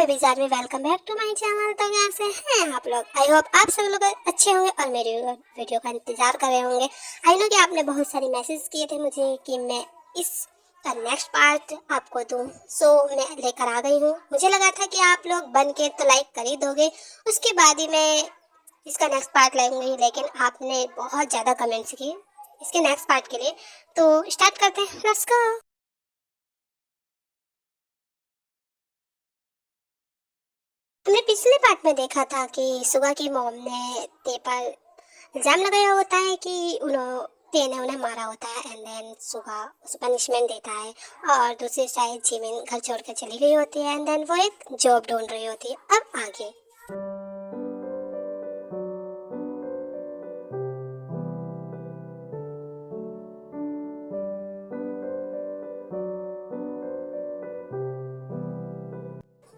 Babies are welcome back to my channel. तो कैसे हैं आप लोग? आई होप आप सब लोग अच्छे होंगे और मेरी वीडियो का इंतजार कर रहे होंगे। आई नो कि आपने बहुत सारे मैसेज किए थे मुझे कि मैं इसका नेक्स्ट पार्ट आपको दूं, सो मैं लेकर आ गई हूं। मुझे लगा था कि आप लोग बन के तो लाइक कर ही दोगे, उसके बाद ही मैं इसका नेक्स्ट पार्ट लाऊंगी, लेकिन आपने बहुत ज़्यादा कमेंट्स किए इसके नेक्स्ट पार्ट के लिए। तो स्टार्ट करते हैं, लेट्स गो। हमने पिछले पार्ट में देखा था कि सुगा की मॉम ने ते पर इल्जाम लगाया होता है कि उन्होंने ते ने उन्हें मारा होता है, एंड देन सुगा उसे पनिशमेंट देता है। और दूसरी साइड जिमिन घर छोड़ कर चली गई होती है, एंड देन वो एक जॉब ढूंढ रही होती है। अब आगे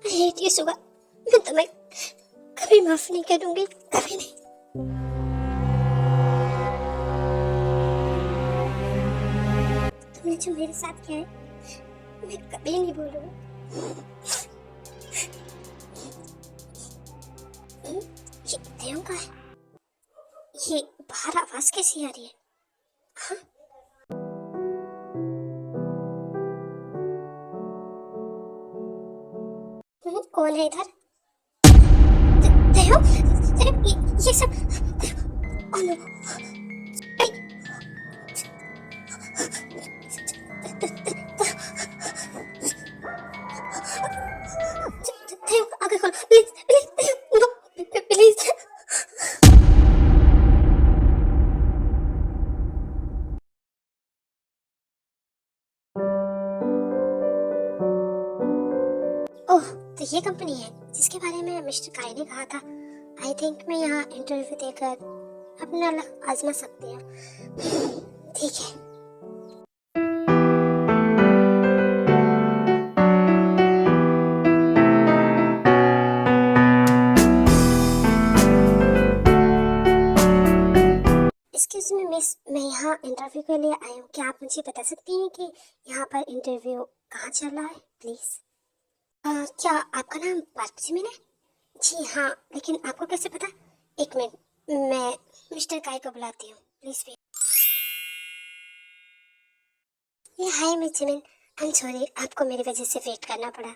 आई हेट यू सुगा, मैं तुम्हें कभी माफ नहीं करूंगी, कभी नहीं। तुमने जो मेरे साथ किया है मैं कभी नहीं भूलूंगी। ये देव का है? ये बाहर आवाज कैसी आ रही है? हाँ? कौन है इधर? देव, देव, ये सब oh no. देव, आगे खोलो प्लीज, प्लीज, नो, प्लीज। ओह, तो ये कंपनी है जिसके बारे में मिस्टर काई ने कहा था। आई थिंक मैं यहाँ इंटरव्यू देकर अपना लक आजमा सकती हूँ। ठीक है। एक्सक्यूज मी मिस, मैं यहाँ इंटरव्यू के लिए आई हूँ। क्या आप मुझे बता सकती हैं कि यहाँ पर इंटरव्यू कहाँ चल रहा है प्लीज? क्या आपका नाम पार्थ जिमिन है? जी हाँ, लेकिन आपको कैसे पता? एक मिनट, मैं मिस्टर काय को बुलाती हूँ, प्लीज वेट। ये hi miss Jimin, I am sorry आपको मेरी वजह से वेट करना पड़ा।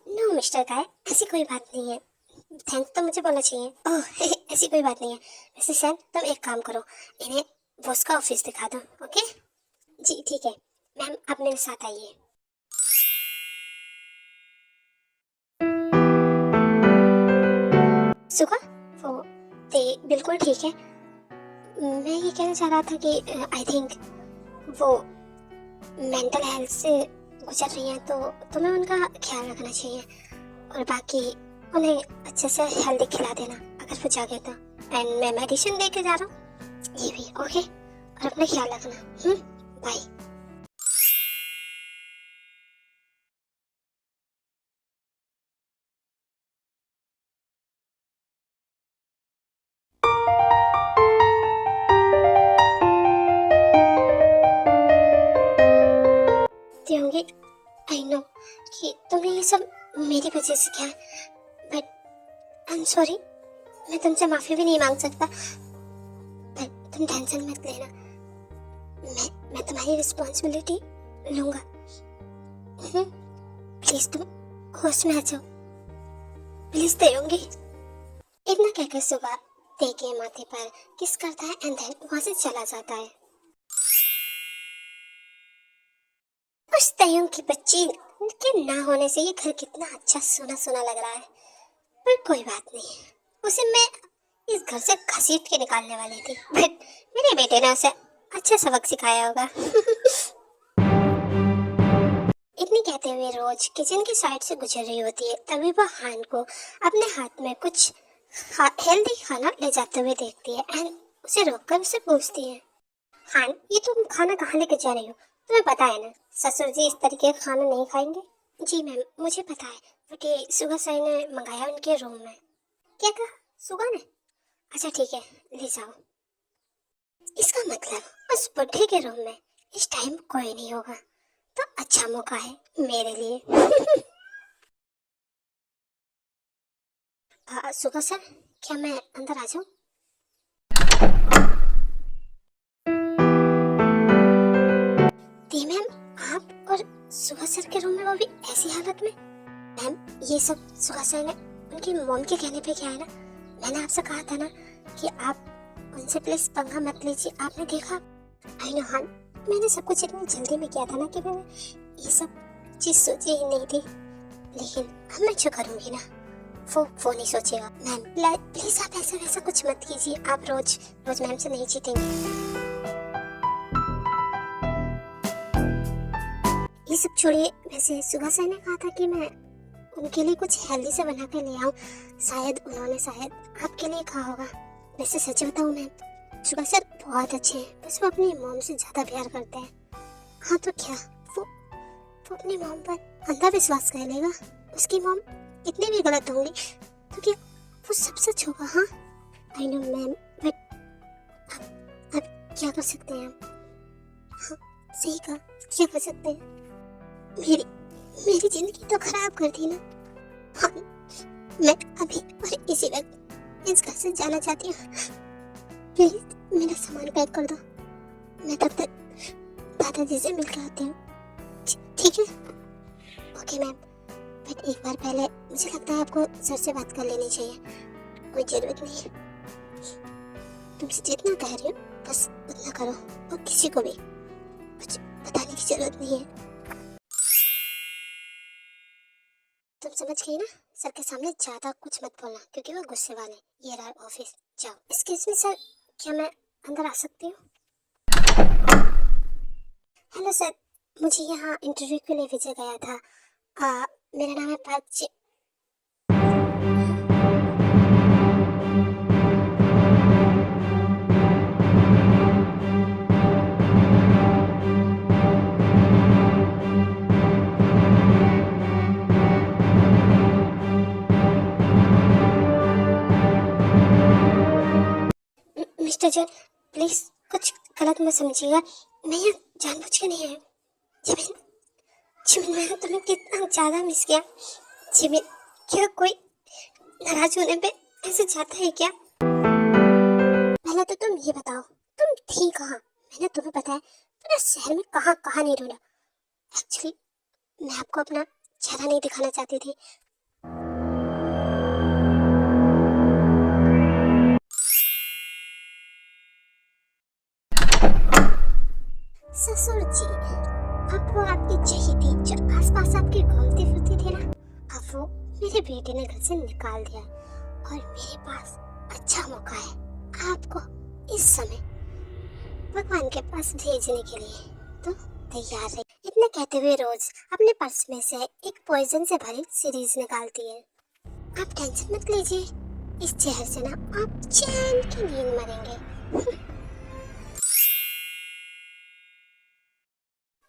नो मिस्टर काय, ऐसी कोई बात नहीं है। थैंक्स तो मुझे बोलना चाहिए। ओह ऐसी कोई बात नहीं है। वैसे सर तुम एक काम करो, इन्हें बॉस का ऑफिस दिखा दो, ओके? जी ठीक है मैम, आप मेरे साथ आइए। सुगा, वो ते बिल्कुल ठीक है। मैं ये कहना चाह रहा था कि आई थिंक वो मेंटल हेल्थ से गुजर रही हैं, तो तुम्हें उनका ख्याल रखना चाहिए। और बाकी उन्हें अच्छे से हेल्दी खिला देना अगर वो जागे तो। एंड मैं मेडिसिन दे के जा रहा हूँ, ये भी ओके? और अपना ख्याल रखना। बाय। होंगे, आई नो कि तुमने ये सब मेरी वजह से किया है, बट आई एम सॉरी। मैं तुमसे माफी भी नहीं मांग सकता, बट तुम टेंशन मत लेना। मैं तुम्हारी रिस्पॉन्सिबिलिटी लूंगा। प्लीज तुम होश में आ जाओ, प्लीज देंगे। इतना कहकर सुबह ते के माथे पर किस करता है, एंड देन वहां से चला जाता है। उस तयम की बच्ची के ना होने से ये घर कितना अच्छा सोना सोना लग रहा है, पर कोई बात नहीं, उसे मैं इस घर से घसीट के निकालने वाली थी, बट मेरे बेटे ने उसे अच्छा सबक सिखाया होगा। इतनी कहते हुए रोज किचन की साइड से गुजर रही होती है, तभी वह हान को अपने हाथ में कुछ हेल्दी खाना ले जाते हुए देखती है, एंड उसे रोककर उसे पूछती है, हान ये तुम खाना कहाँ लेके जा रही हो? तुम्हें पता है ना ससुर जी इस तरीके का खाना नहीं खाएंगे। जी मैम मुझे पता है, बट सुगा सर ने मंगाया उनके रूम में। क्या कहा? सुगा ने? अच्छा ठीक है, ले जाओ। इसका मतलब उस बुढ़े के रूम में इस टाइम कोई नहीं होगा, तो अच्छा मौका है मेरे लिए। सुगा सर, क्या मैं अंदर आ जाऊं? दी मैम, आप और सुगा सर के रूम में, वो भी ऐसी हालत में? मैम, ये सब सुगा सर ने उनकी मॉम के कहने पे किया है ना। मैंने आपसे कहा था ना कि आप उनसे प्लीज पंगा मत लीजिए। आपने देखा? आई नो हाँ, मैंने सब कुछ इतनी जल्दी में किया था ना कि मैंने ये सब चीज सोची ही नहीं थी। लेकिन अब मैं जो करूंगी ना, वो नहीं सोचेगा। मैम प्लीज आप ऐसा वैसा कुछ मत कीजिए। आप रोज रोज मैम से नहीं जीतेंगे। ये सब छोड़िए। वैसे सुबह सर ने कहा था कि मैं उनके लिए कुछ हेल्दी से बना कर ले आऊं। शायद उन्होंने आपके लिए कहा होगा। वैसे सच बताऊं मैम, सुबह सर बहुत अच्छे हैं, बस वो अपनी मॉम से ज्यादा प्यार करते हैं। हाँ तो क्या, वो अपनी मॉम पर अंधा विश्वास कर लेगा। उसकी मॉम कितनी भी गलत होंगी तो क्या वो सब सच होगा? हाँ आई नो मैम, बट अब क्या कर सकते हैं हम? हाँ सही कहा, क्या कर सकते हैं? मेरी जिंदगी तो खराब कर दी ना। हाँ मैं अभी और इसी वक्त इस घर से जाना चाहती हूँ। प्लीज मेरा सामान पैक कर दो। मैं तब तक दादाजी से मिलकर आती हूँ। ठीक है? ओके मैम, बट एक बार पहले मुझे लगता है आपको सर से बात कर लेनी चाहिए। कोई जरूरत नहीं है, तुमसे जितना कह रही हूँ बस उतना करो, और किसी को भी कुछ बताने की जरूरत नहीं है। तुम समझ गई ना? सर के सामने ज्यादा कुछ मत बोलना क्योंकि वो गुस्से वाले। ये रहा ऑफिस, जाओ। एक्सक्यूज मी सर, क्या मैं अंदर आ सकती हूँ? हेलो सर, मुझे यहाँ इंटरव्यू के लिए भेजा गया था। मेरा नाम है पार्क। मिस्टर जॉन, प्लीज कुछ गलत मत समझिएगा। मैं यहाँ जानबूझ के नहीं आया। जिमिन मैंने तुम्हें कितना ज्यादा मिस किया। जिमिन, क्या कोई नाराज होने पे ऐसे जाता है क्या? पहले तो तुम ये बताओ, तुम थी कहाँ? मैंने तुम्हें बताया पूरे शहर में कहाँ कहाँ नहीं ढूंढा। एक्चुअली मैं आपको अपना चेहरा नहीं दिखाना चाहती थी। ससुर जी, अब वो आपकी चहेती जो आसपास आपके घूमती फिरती थी ना, अब वो मेरे बेटे ने घर से निकाल दिया और मेरे पास अच्छा मौका है आपको इस समय भगवान के पास भेजने के लिए। तो तैयार रहिए। इतना कहते हुए रोज अपने पर्स में से एक पॉइजन से भरी सीरीज निकालती है। आप टेंशन मत लीजिए, इस जहर से ना आप चैन की नींद मरेंगे।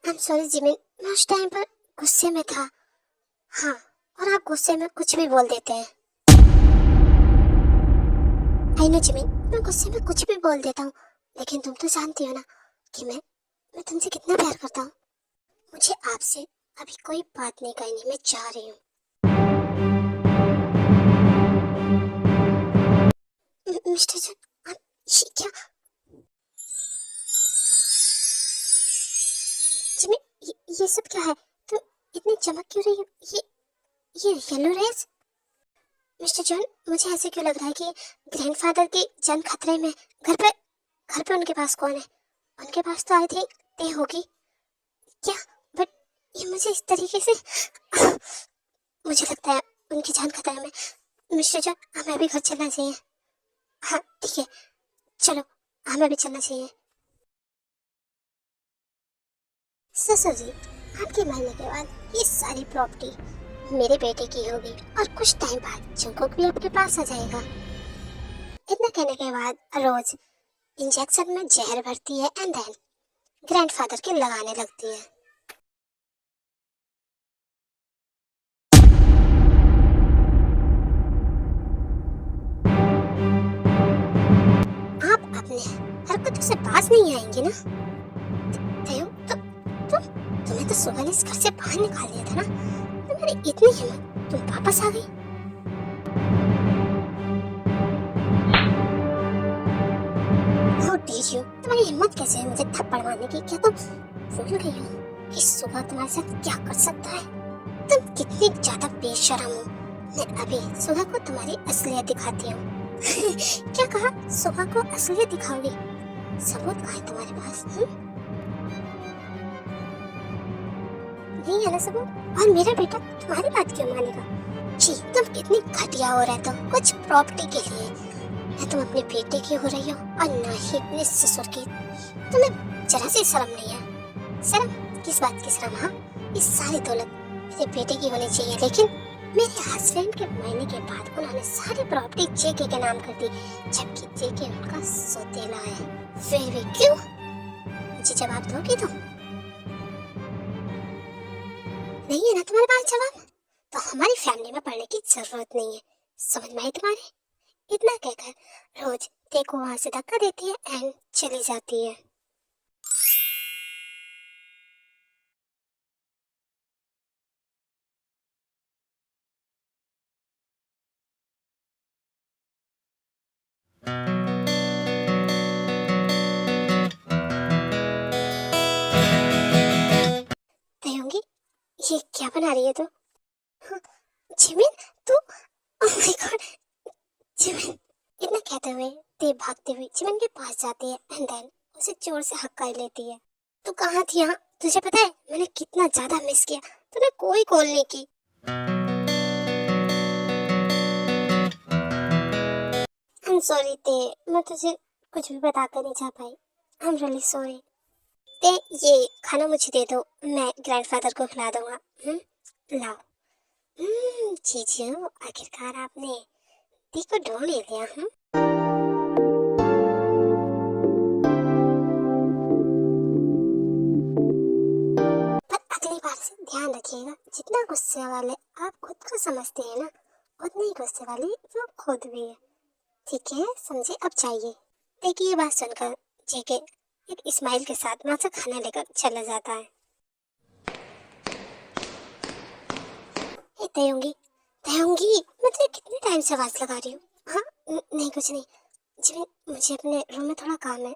I'm sorry जिमिन, मैं उस टाइम पर गुस्से में था। हाँ, और आप गुस्से में कुछ भी बोल देते हैं। आई नो जिमिन, मैं गुस्से में कुछ भी बोल देता हूँ, लेकिन तुम तो जानती हो ना कि मैं तुमसे कितना प्यार करता हूँ। मुझे आपसे अभी कोई बात नहीं करनी, मैं जा रही हूँ। मिस्टर जन, आप ये क्या? जिमिन, ये सब क्या है? तुम इतनी चमक क्यों रही हो? ये येलो रेस? मिस्टर जॉन, मुझे ऐसे क्यों लग रहा है कि ग्रैंडफादर की जान खतरे में। घर पे उनके पास कौन है? उनके पास तो आई थिंक ते होगी क्या? बट ये मुझे इस तरीके से मुझे लगता है उनकी जान खतरे में। मिस्टर जॉन, हमें अभी घर चलना चाहिए। हाँ ठीक है, चलो हमें भी चलना चाहिए। ससुर जी, आपके मरने के बाद ये सारी प्रॉपर्टी मेरे बेटे की होगी और कुछ टाइम बाद जंकुक भी आपके पास आ जाएगा। इतना कहने के बाद रोज इंजेक्शन में जहर भरती है एंड देन ग्रैंडफादर के लगाने लगती है। आप अपने हरकतों से बाज नहीं आएंगे ना? तुम्हें तो सुबह ने इस घर से बाहर निकाल दिया था ना। तुम्हारी इतनी हिम्मत, तुम वापस आ गई। जीजू, तुम्हारी हिम्मत कैसे है मुझे थप्पड़ मारने की? क्या तुम भूल गई हो कि सुगा तुम्हारे साथ क्या कर सकता है? तुम कितनी ज्यादा बेशरम हो। मैं अभी सुगा को तुम्हारी असलियत दिखाती हूँ। क्या कहा? सुगा को असलियत दिखाओगी? सबूत कहाँ है तुम्हारे पास? नहीं है ना सबूत? और मेरा बेटा तुम्हारी बात क्यों मानेगा? जी, तुम कितनी घटिया हो रहे हो कुछ प्रॉपर्टी के लिए। न तुम अपने बेटे की हो रही हो और न ही अपने ससुर की। तुम्हें जरा सी शर्म नहीं है? शर्म? किस बात की शर्म? हाँ, इस सारी दौलत मेरे बेटे की होनी चाहिए, लेकिन मेरे हस्बैंड के मरने के बाद उन्होंने सारी प्रॉपर्टी जेके के नाम कर दी, जबकि जेके उनका सौतेला है। फिर भी क्यों? मुझे जवाब दोगी तुम? नहीं है ना तुम्हारे पास जवाब? तो हमारी फैमिली में पढ़ने की जरूरत नहीं है। समझ में आई तुम्हारे? इतना कहकर रोज देखो वहां से धक्का देती है एंड चली जाती है। होंगी ये क्या बना रही है तू? हाँ, जिमिन तू, ओह माय गॉड जिमिन। इतना कहते हुए ते भागते हुए जिमिन के पास जाती है एंड देन उसे जोर से हक्का लेती है। तू कहाँ थी? हाँ, तुझे पता है मैंने कितना ज्यादा मिस किया, तूने कोई कॉल नहीं की। आई एम सॉरी ते, मैं तुझे कुछ भी बताकर नहीं चाह पाई। I am really sorry. ते ये खाना मुझे दे दो, मैं ग्रैंडफादर को खिला दूंगा। लाओ। जीजू, आखिरकार आपने दी को ढूंढ ही लिया। पर अगली बार से ध्यान रखिएगा, जितना गुस्से वाले आप खुद को समझते हैं ना, उतनी ही गुस्से वाली वो खुद भी है। ठीक है, समझे? अब जाइए। देखिए ये बात सुनकर जेके एक स्माइल के साथ वहां से खाना लेकर चला जाता है। हे तयंगी, तयंगी, मैं तुझे कितने टाइम से आवाज लगा रही हूँ? हाँ, नहीं कुछ नहीं। जी, मुझे अपने रूम में थोड़ा काम है।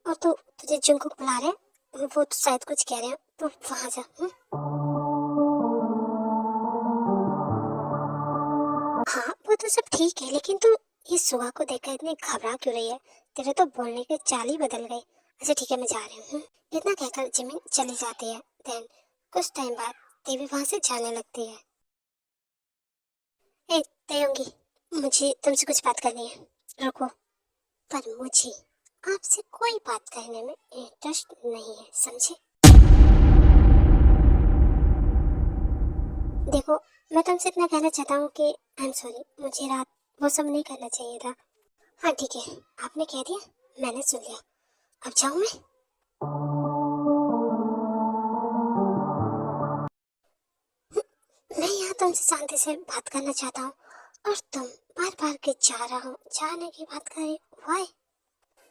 और तो तुझे जुंकुक बुला रहे हैं, वो तो शायद कुछ कह रहे हैं, तो वहां जा। हाँ, वो तो सब ठीक है, लेकिन तू इस सुबह को देखकर इतनी घबरा क्यों रही है? तेरे तो बोलने के चाल ही बदल गई। अच्छा ठीक है, मैं जा रही हूँ। इतना कहकर जिमिन चली जाती है। देन कुछ टाइम बाद देवी वहां से जाने लगती है। ए तयंगी, मुझे तुमसे कुछ बात करनी है, रुको। पर मुझे आपसे कोई बात करने में इंटरेस्ट नहीं है, समझे? देखो, मैं तुमसे इतना कहना चाहता हूँ कि आई एम सॉरी, मुझे रात वो सब नहीं करना चाहिए था। हाँ ठीक है, आपने कह दिया, मैंने सुन लिया। अब जाऊँ मैं? मैं यहाँ तुमसे शांति से बात करना चाहता हूँ और तुम बार बार के जा रहा हूँ, जाने की बात कर रही। वाई?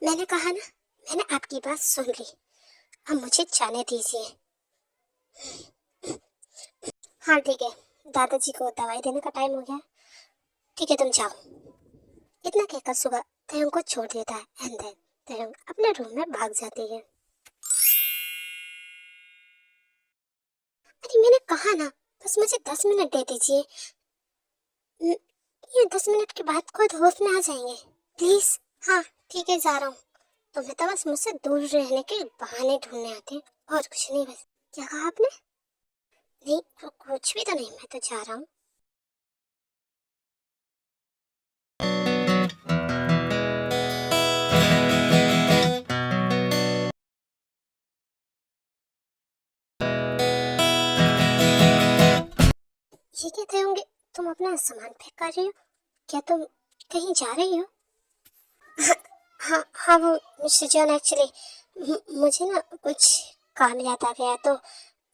मैंने कहा ना, मैंने आपकी बात सुन ली, अब मुझे जाने दीजिए। हाँ ठीक है, दादाजी को दवाई देने का टाइम हो गया। ठीक है, तुम जाओ। इतना कहकर सुबह तयंग को छोड़ देता है एंड देन तयंग अपने रूम में भाग जाती है। अरे मैंने कहा ना, बस मुझे 10 मिनट दे दीजिए। ये 10 मिनट के बाद खुद होश में आ जाएंगे, प्लीज। हाँ ठीक है, जा रहा हूँ। तुम्हें तो बस मुझसे दूर रहने के बहाने ढूंढने आते हैं, और कुछ नहीं। बस क्या कहा आपने? नहीं, कुछ भी तो नहीं, मैं तो जा रहा हूँ। ये कहते होंगे तुम अपना सामान पैक कर रही हो? क्या तुम कहीं जा रही हो? हाँ हाँ, वो मिस्टर जॉन एक्चुअली मुझे ना कुछ काम याद आ गया, तो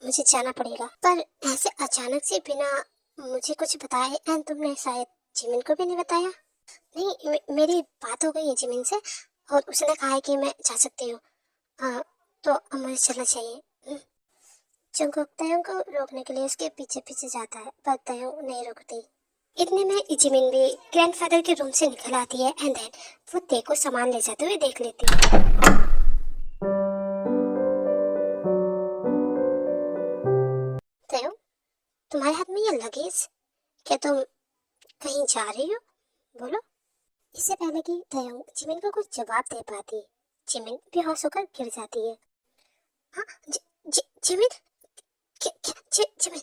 मुझे जाना पड़ेगा। पर ऐसे अचानक से बिना मुझे कुछ बताए एंड तुमने शायद जिमिन को भी नहीं बताया? नहीं, मेरी बात हो गई है जिमिन से और उसने कहा है कि मैं जा सकती हूँ। हाँ, तो अब मुझे चलना चाहिए। जंगकुक तयंग को रोकने के लिए उसके पीछे पीछे जाता है, पर तयंग नहीं रुकती। इतने में जिमिन भी ग्रैंडफादर के रूम से निकल आती है एंड देन वो ते को सामान ले जाते हुए देख लेती है। तेयो, तुम्हारे हाथ में ये लगेज, क्या तुम कहीं जा रही हो? बोलो। इससे पहले कि तयंग जिमिन को कुछ जवाब दे पाती, जिमिन बेहोश होकर गिर जाती है। हाँ, जिमिन, क्या क्या जिमिन।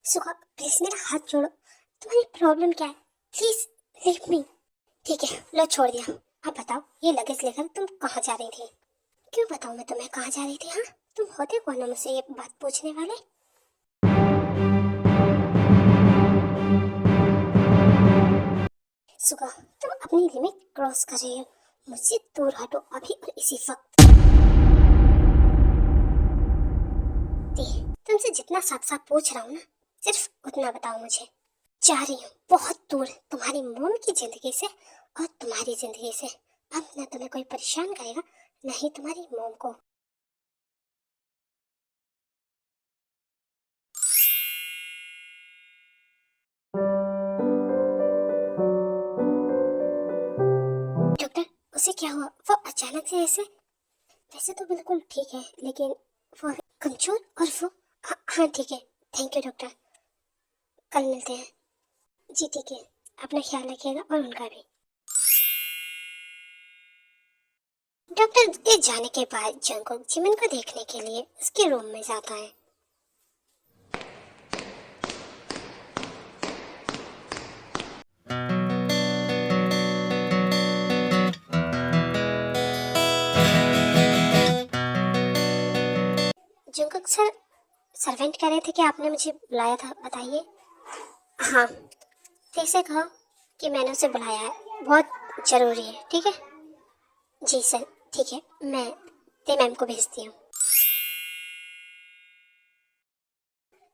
सुखा, प्लीज मेरा हाथ छोड़ो। तुम्हारी प्रॉब्लम क्या है? Please leave me. ठीक है, लो छोड़ दिया। अब बताओ, ये लगेज लेकर तुम कहाँ जा रही थी? क्यों बताऊँ मैं तुम्हें कहाँ जा रही थी? हाँ, तुम होते कौन हो मुझसे ये बात पूछने वाले? सुगा, तुम अपनी लिमिट क्रॉस कर रही हो। मुझसे दूर हटो अभी और इसी वक्त। तुमसे जितना साफ साफ पूछ रहा हूँ ना, सिर्फ उतना बताओ मुझे। जा रही हूँ बहुत दूर, तुम्हारी मोम की जिंदगी से और तुम्हारी जिंदगी से। अब ना तुम्हें कोई परेशान करेगा, ना ही तुम्हारी मोम को। डॉक्टर, उसे क्या हुआ? वो अचानक से ऐसे? वैसे तो बिल्कुल ठीक है, लेकिन वो कमजोर और वो। हाँ ठीक है, थैंक यू डॉक्टर। कल मिलते हैं। जी ठीक है, अपना ख्याल रखिएगा और उनका भी। डॉक्टर के जाने के बाद जंगकुक जिमिन को देखने के लिए उसके रूम में जाता है। जंगकुक सर, सर्वेंट कह रहे थे कि आपने मुझे बुलाया था, बताइए। हाँ, कैसे कहो कि मैंने उसे बुलाया है, बहुत जरूरी है, ठीक है। जी सर, ठीक है, मैं ते मैम को भेजती हूँ।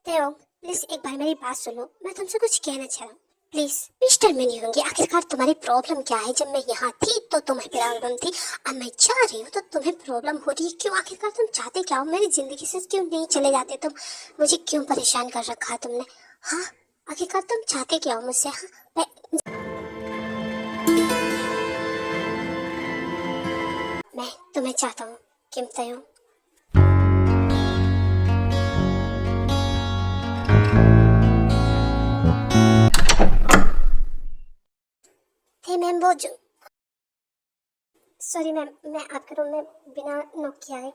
तेओ, प्लीज एक बार मेरी बात सुनो, मैं तुमसे कुछ कहना चाह रहा हूँ। प्लीज मिस्टर में नहीं होंगे, आखिरकार तुम्हारी प्रॉब्लम क्या है? जब मैं यहाँ थी तो तुम्हें प्रॉब्लम थी, अब मैं जा रही हूँ तो तुम्हें प्रॉब्लम हो रही है। क्यों? आखिरकार तुम चाहते क्या हो? मेरी जिंदगी से क्यों नहीं चले जाते तुम? मुझे क्यों परेशान कर रखा तुमने? हाँ, आखिरकार तुम चाहते क्या हो मुझसे? हाँ, मैं तुम्हें चाहता हूँ, किम तयो। थे मैम, वो जो, सॉरी मैम, मैं आपके रूम में बिना नॉक किया है,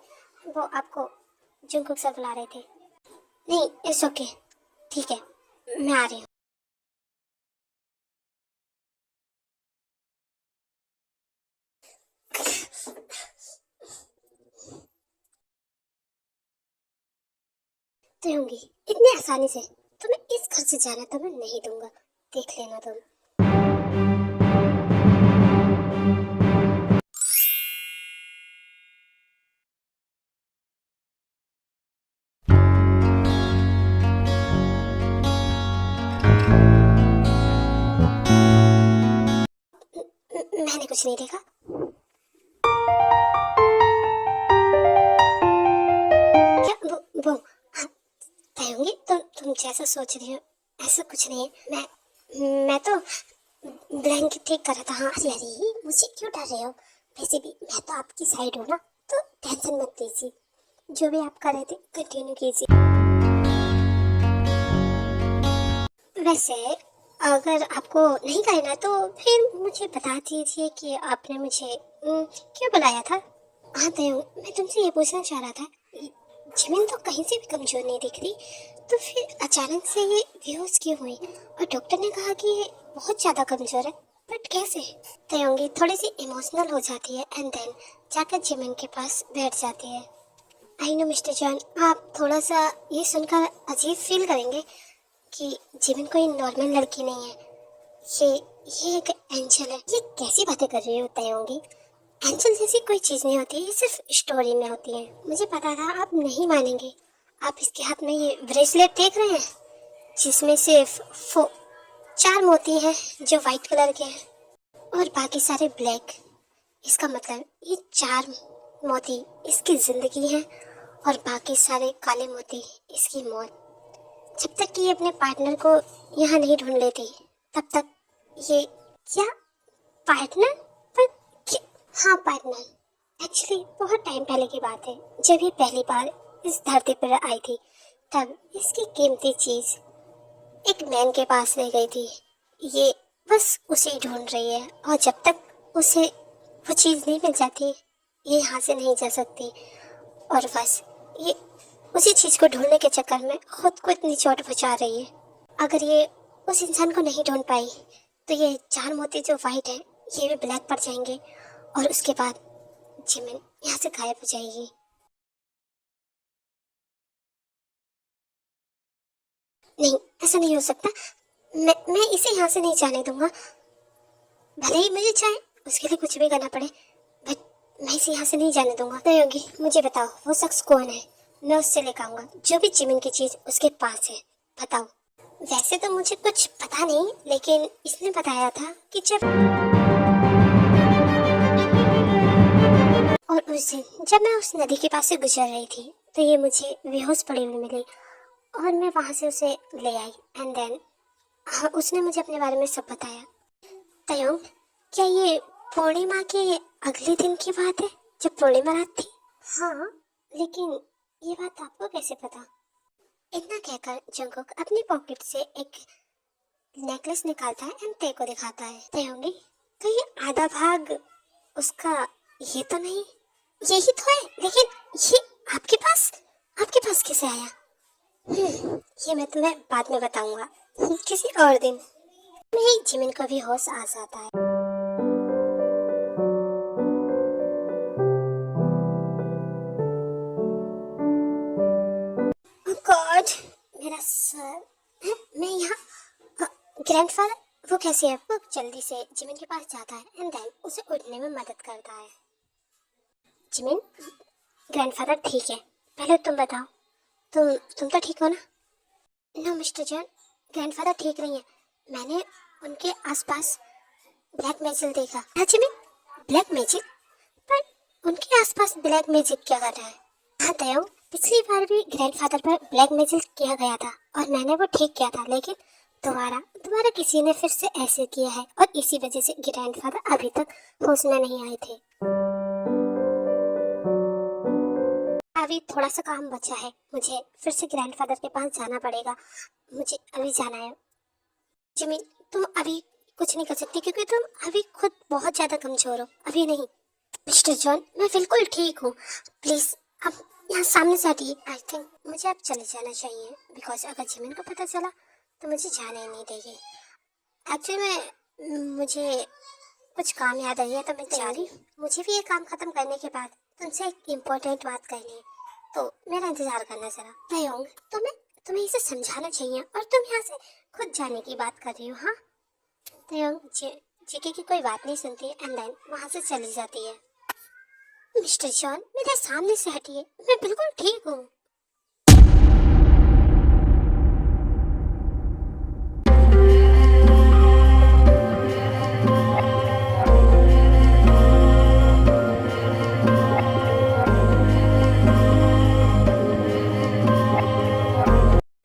वो आपको जंगकुक सर बुला रहे थे। नहीं, इट्स ओके, ठीक है, मैं आ रही हूँ। दूंगी इतनी आसानी से? तुम्हें इस घर से जाना तो मैं नहीं दूंगा, देख लेना तुम। मैंने कुछ नहीं देखा। क्या वो हाँ, तय होंगी। तुम जैसा सोच रही हो ऐसा कुछ नहीं है। मैं तो ब्लैंकेट ठीक कर रहा था। हाँ, अरे अरे, मुझे क्यों डर रहे हो? वैसे भी मैं तो आपकी साइड हूँ ना, तो टेंशन मत लीजिए। जो भी आप कर रहे थे कंटिन्यू कीजिए। वैसे अगर आपको नहीं करना तो फिर मुझे बता दीजिए कि आपने मुझे क्यों बुलाया था। हाँ तो मैं तुमसे ये पूछना चाह रहा था, जिमिन तो कहीं से भी कमजोर नहीं दिख रही, तो फिर अचानक से ये बेहोश क्यों हुई? और डॉक्टर ने कहा कि ये बहुत ज़्यादा कमजोर है, बट कैसे? तयंगी थोड़ी सी इमोशनल हो जाती है एंड देन जाकर जिमिन के पास बैठ जाती है। आई नो मिस्टर जॉन, आप थोड़ा सा ये सुनकर अजीब फील करेंगे कि जिमिन कोई नॉर्मल लड़की नहीं है, ये एक एंजल है। ये कैसी बातें कर रही होते होंगी? एंजल जैसी कोई चीज नहीं होती, ये सिर्फ स्टोरी में होती है। मुझे पता था, आप नहीं मानेंगे। आप इसके हाथ में ये ब्रेसलेट देख रहे हैं, जिसमें सिर्फ 4 मोती हैं जो वाइट कलर के हैं। और बाकी सारे ब्लैक। इसका मतलब ये 4 मोती इसकी जिंदगी है और बाकी सारे काले मोती इसकी मौत। जब तक कि ये अपने पार्टनर को यहाँ नहीं ढूंढ लेती तब तक ये क्या पार्टनर पर हाँ पार्टनर। एक्चुअली बहुत टाइम पहले की बात है, जब ये पहली बार इस धरती पर आई थी तब इसकी कीमती चीज एक मैन के पास ले गई थी। ये बस उसे ही ढूंढ रही है और जब तक उसे वो चीज नहीं मिल जाती ये यहाँ से नहीं जा सकती। और बस ये उसी चीज को ढूंढने के चक्कर में खुद को इतनी चोट पहुंचा रही है। अगर ये उस इंसान को नहीं ढूंढ पाई तो ये 4 मोती जो वाइट है ये भी ब्लैक पड़ जाएंगे और उसके बाद जिमिन यहाँ से गायब हो जाएगी। नहीं, ऐसा नहीं हो सकता। मैं इसे यहाँ से नहीं जाने दूंगा, भले ही मुझे चाहे उसके लिए कुछ भी करना पड़े, बट मैं इसे यहाँ से नहीं जाने दूंगा। तो योगी मुझे बताओ वो शख्स कौन है, मैं उससे लेकर आऊंगा जो भी जिमिन की चीज उसके पास है। बताओ। वैसे तो मुझे कुछ पता नहीं, लेकिन इसने बताया था कि जब और उस दिन जब मैं उस नदी के पास से गुजर रही थी तो ये मुझे बेहोश पड़ी हुई मिली और मैं वहां से उसे ले आई एंड देन हाँ, उसने मुझे अपने बारे में सब बताया। तयोंग, क्या ये पूर्णिमा के अगले दिन की बात है जब पूर्णिमा रात थी? हाँ, लेकिन ये बात आपको कैसे पता? इतना कहकर जंगकुक अपनी पॉकेट से एक नेकलेस निकालता है एंड ते को दिखाता है। तयोंगी, कहीं आधा भाग उसका ये तो नहीं? यही तो है, लेकिन ये आपके पास कैसे आया? ये मैं तुम्हें बाद में बताऊंगा, किसी और दिन। नहीं, जिमिन को भी होश आ जाता है। गॉड, मेरा सर। मैं यहाँ ग्रैंडफादर, वो कैसे है? वो जल्दी से जिमिन के पास जाता है एंड देन उसे उठने में मदद करता है। जिमिन, ग्रैंडफादर ठीक है, पहले तुम बताओ, तुम तो ठीक हो ना? नो मिस्टर जॉन, ग्रैंडफादर ठीक नहीं है। मैंने उनके आसपास ब्लैक मैजिक देखा। हाँ जिमिन, ब्लैक मैजिक? पर उनके आसपास ब्लैक मैजिक क्या कर रहा है? हाँ तयो, पिछली बार भी ग्रैंडफादर पर ब्लैक मैजिक किया गया था और मैंने वो ठीक किया था, लेकिन दोबारा किसी ने फिर से ऐसे किया है और इसी वजह से ग्रैंडफादर अभी तक होश में नहीं आए थे। अभी थोड़ा सा काम बचा है, मुझे फिर से ग्रैंडफादर के पास जाना पड़ेगा। मुझे अभी जाना है। जिमिन, तुम अभी कुछ नहीं कर सकती क्योंकि तुम अभी खुद बहुत ज्यादा कमजोर हो। अभी नहीं। मिस्टर जॉन, मैं बिल्कुल ठीक हूँ, प्लीज अब यहाँ सामने से हटिए। आई थिंक मुझे अब चले जाना चाहिए बिकॉज अगर जिमिन को पता चला तो मुझे जाने ही नहीं देगी। एक्चुअली मुझे कुछ काम याद आई है तो मैं जा रही हूँ। मुझे भी ये काम खत्म करने के बाद तुमसे एक इम्पोर्टेंट बात करनी है, तो मेरा इंतजार करना जरा। तयोंग, तुम्हें इसे समझाना चाहिए और तुम यहाँ से खुद जाने की बात कर रही हो। हाँ तयोंग जीके की कोई बात नहीं सुनती एंड देन वहाँ से चली जाती है। मिस्टर जॉन, मेरे सामने से हटिए, मैं बिल्कुल ठीक हूँ।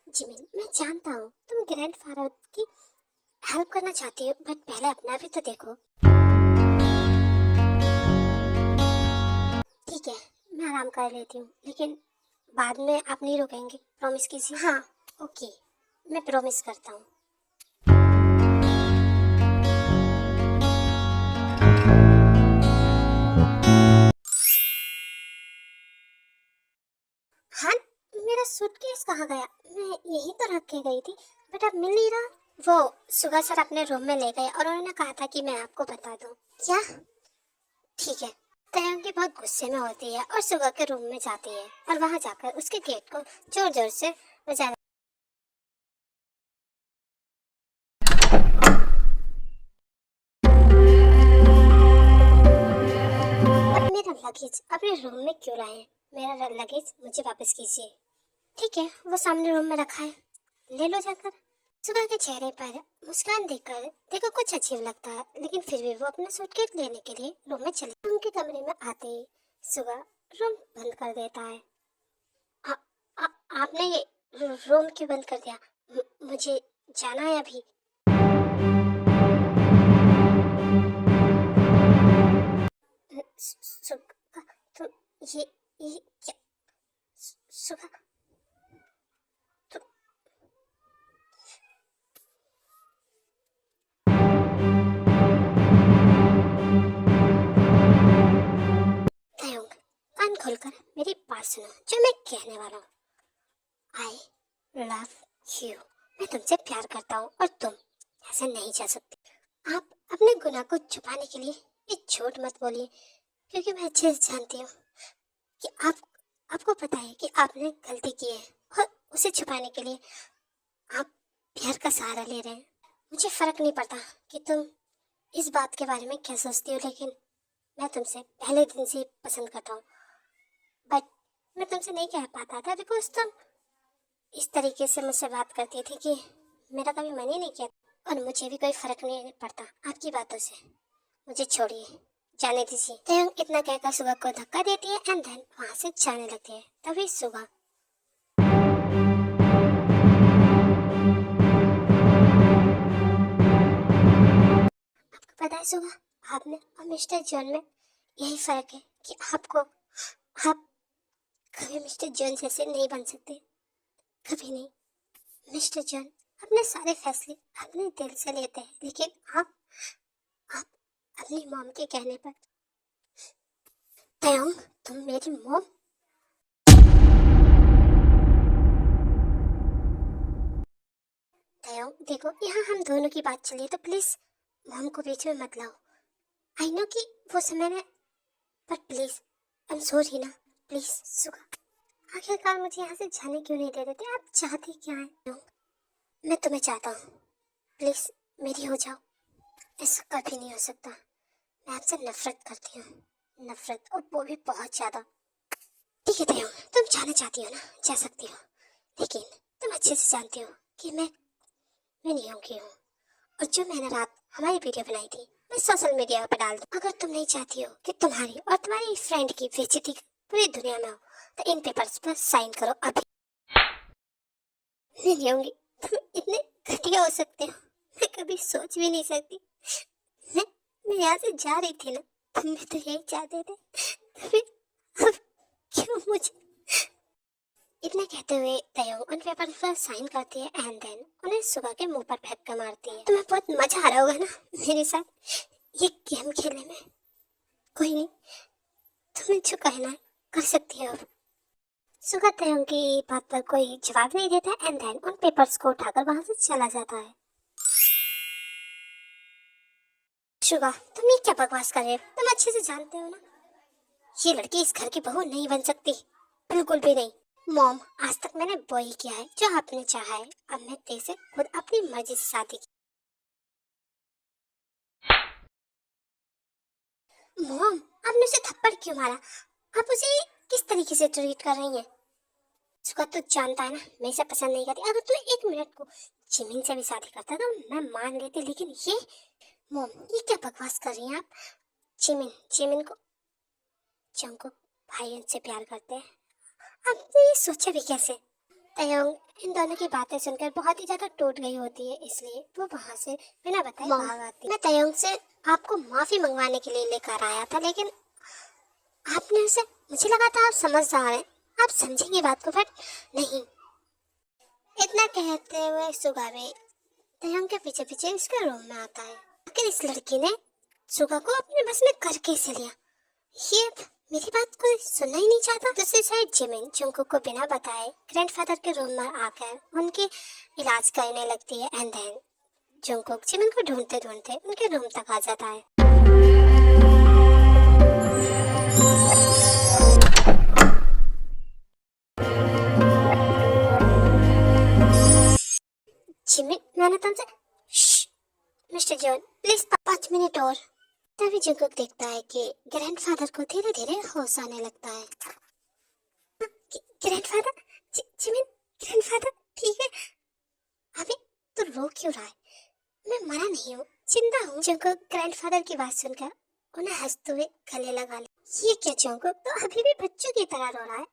जिमिन, मैं जानता हूँ तुम ग्रैंडफादर की हेल्प करना चाहती हो, बट पहले अपना भी तो देखो। ठीक है, मैं आराम कर लेती हूँ, लेकिन बाद में आप नहीं रुकेंगे, प्रॉमिस कीजिए। हाँ ओके, मैं प्रॉमिस करता हूँ। हाँ, मेरा सूटकेस कहाँ गया? मैं यहीं तो रख के गई थी, बट अब मिल नहीं रहा। वो सुगा सर अपने रूम में ले गए और उन्होंने कहा था कि मैं आपको बता दूं। क्या? ठीक है। तयंगी बहुत गुस्से में होती है और सुगा के रूम में जाती है और वहां जाकर उसके गेट को जोर जोर से बजा। अब मेरा लगेज अपने रूम में क्यों लाए? मेरा लगेज मुझे वापस कीजिए। ठीक है, वो सामने रूम में रखा है, ले लो जाकर। सुगा के चेहरे पर मुस्कान देखकर देखो कुछ अजीब लगता है, लेकिन फिर भी वो अपना सूटकेस लेने के लिए रूम में चले। उनके कमरे में आते ही सुगा रूम बंद कर देता है। आ, आ, आपने ये रूम क्यों बंद कर दिया? मुझे जाना है अभी। सुगा, तुम ये क्या? सुगा, तुम तयंग, कान खोलकर मेरी बात सुनो जो मैं कहने वाला हूँ। I love you. मैं तुमसे प्यार करता हूँ और तुम ऐसे नहीं जा सकती। आप अपने गुनाह को छुपाने के लिए ये झूठ मत बोलिए, क्योंकि मैं अच्छे से जानती हूँ कि आपको पता है कि आपने गलती की है, और उसे छुपाने के लिए आप प्यार का सहारा ले रहे हैं। मुझे फर्क नहीं पड़ता कि तुम इस बात के बारे में क्या सोचती हो, लेकिन मैं तुमसे पहले दिन से ही पसंद करता हूँ। बट मैं तुमसे नहीं कह पाता था बिकॉज तुम इस तरीके से मुझसे बात करती थी कि मेरा कभी मन ही नहीं किया, और मुझे भी कोई फर्क नहीं पड़ता आपकी बातों से। मुझे छोड़िए, जाने दीजिए। तयंग इतना कहकर सुगा को धक्का देती है एंड देन वहां से जाने लगती है। तभी सुगा आपको पता है सुगा, आपने और मिस्टर जॉन में यही फर्क है कि आप कभी मिस्टर जॉन जैसे नहीं बन सकते, कभी नहीं। मिस्टर जॉन अपने सारे फैसले अपने दिल से लेते हैं, लेकिन आप अपनी मॉम के कहने पर। तयंग, तुम मेरी मॉम? तयंग देखो, यहाँ हम दोनों की बात चली है तो प्लीज मॉम को बीच में मत लाओ। आई नो कि वो समय में, पर प्लीज आई एम सॉरी ना, प्लीज सुगा। आखिरकार मुझे यहाँ से जाने क्यों नहीं दे देते? आप चाहते क्या हैं? मैं तुम्हें चाहता हूँ, प्लीज मेरी हो जाओ। ऐसा कभी नहीं हो सकता। मैं आपसे नफरत करती हूँ, नफरत, और वो भी बहुत ज्यादा। ठीक है तयंग, तुम जाना चाहती हो ना, जा सकती हो, लेकिन तुम अच्छे से जानती हो कि मैं नियम की हूँ, और जो मैंने रात हमारी वीडियो बनाई थी मैं सोशल मीडिया पर डाल दूँ। अगर तुम नहीं चाहती हो कि तुम्हारी और तुम्हारी फ्रेंड की बेइज्जती पूरी दुनिया में हो, तो इन पेपर्स पर साइन करो अभी। मैं नहीं होंगी। तुम इतने घटिया हो सकते हो, मैं कभी सोच भी नहीं सकती। मैं मैं यहाँ से जा रही थी ना, तुम भी तो यही चाहते थे, तो फिर अब क्यों मुझे? इतना कहते हुए तयंग उन पेपर पर साइन करती है एंड देन उन्हें सुगा के मुंह पर फेंक कर मारती है। तुम्हें बहुत मजा आ रहा होगा ना मेरे साथ ये गेम खेलने में। कोई नहीं, तुम्हें जो कहना है कर सकती हो। सुगा तयंग की बात पर कोई जवाब नहीं देता एंड देन उन पेपर्स को उठाकर वहां से चला जाता है। सुगा, तुम ये क्या बकवास कर रहे हो? तुम अच्छे से जानते हो ना ये लड़की इस घर की बहू नहीं बन सकती, बिल्कुल भी नहीं। मॉम, आज तक मैंने वही किया है जो आपने चाहा है। अब मैं तेरे से खुद अपनी मर्जी से शादी की। मॉम, आपने उसे थप्पड़ क्यों मारा? आप उसे किस तरीके से ट्रीट कर रही हैं? उसका तो जानता है ना मैं इसे पसंद नहीं करती। अगर तू एक मिनट को जिमिन से भी शादी करता तो मैं मान लेती, लेकिन ये मॉम ये क्या बकवास कर रही हैं आप? जिमिन जिमिन को जंगकुक भाई उनसे प्यार करते हैं। आपने ये सोचा भी कैसे? तयंग इन दोनों की बातें सुनकर बहुत ही ज्यादा टूट गई होती है, इसलिए वो वहां से बिना बताए भाग आती है। मैं तयंग से आपको माफी मंगवाने के लिए लेकर आया था, लेकिन आपने उसे, मुझे लगा था आप समझदार हैं, आप समझेंगे बात को, बट नहीं। इतना कहते हुए सुगा भी तयंग के पीछे पीछे उसके रूम में आता है। आखिर इस लड़की ने सुगा को अपने बस में कर कैसे लिया? ये मेरी बात कोई सुनना ही नहीं चाहता। दूसरी साइड जिमिन जंगकुक को बिना बताए ग्रैंडफादर के रूम में आकर उनके इलाज करने लगती है एंड देन जंगकुक जिमिन को ढूंढते ढूंढते उनके रूम तक आ जाता है। जिमिन, मैंने तुमसे मिस्टर जॉन प्लीज 5 मिनट और। तभी जंगकुक देखता है कि ग्रैंडफादर को धीरे धीरे होश आने लगता है। ग्रैंडफादर, जिमिन, ग्रैंडफादर ठीक है? अभी तो रो क्यों रहा है? मैं मरा नहीं हूँ, जिंदा हूँ। जंकुक ग्रैंडफादर की बात सुनकर उन्हें हंसते हुए गले लगा लिया। ये क्या जंकुक, तो अभी भी बच्चों की तरह रो रहा है?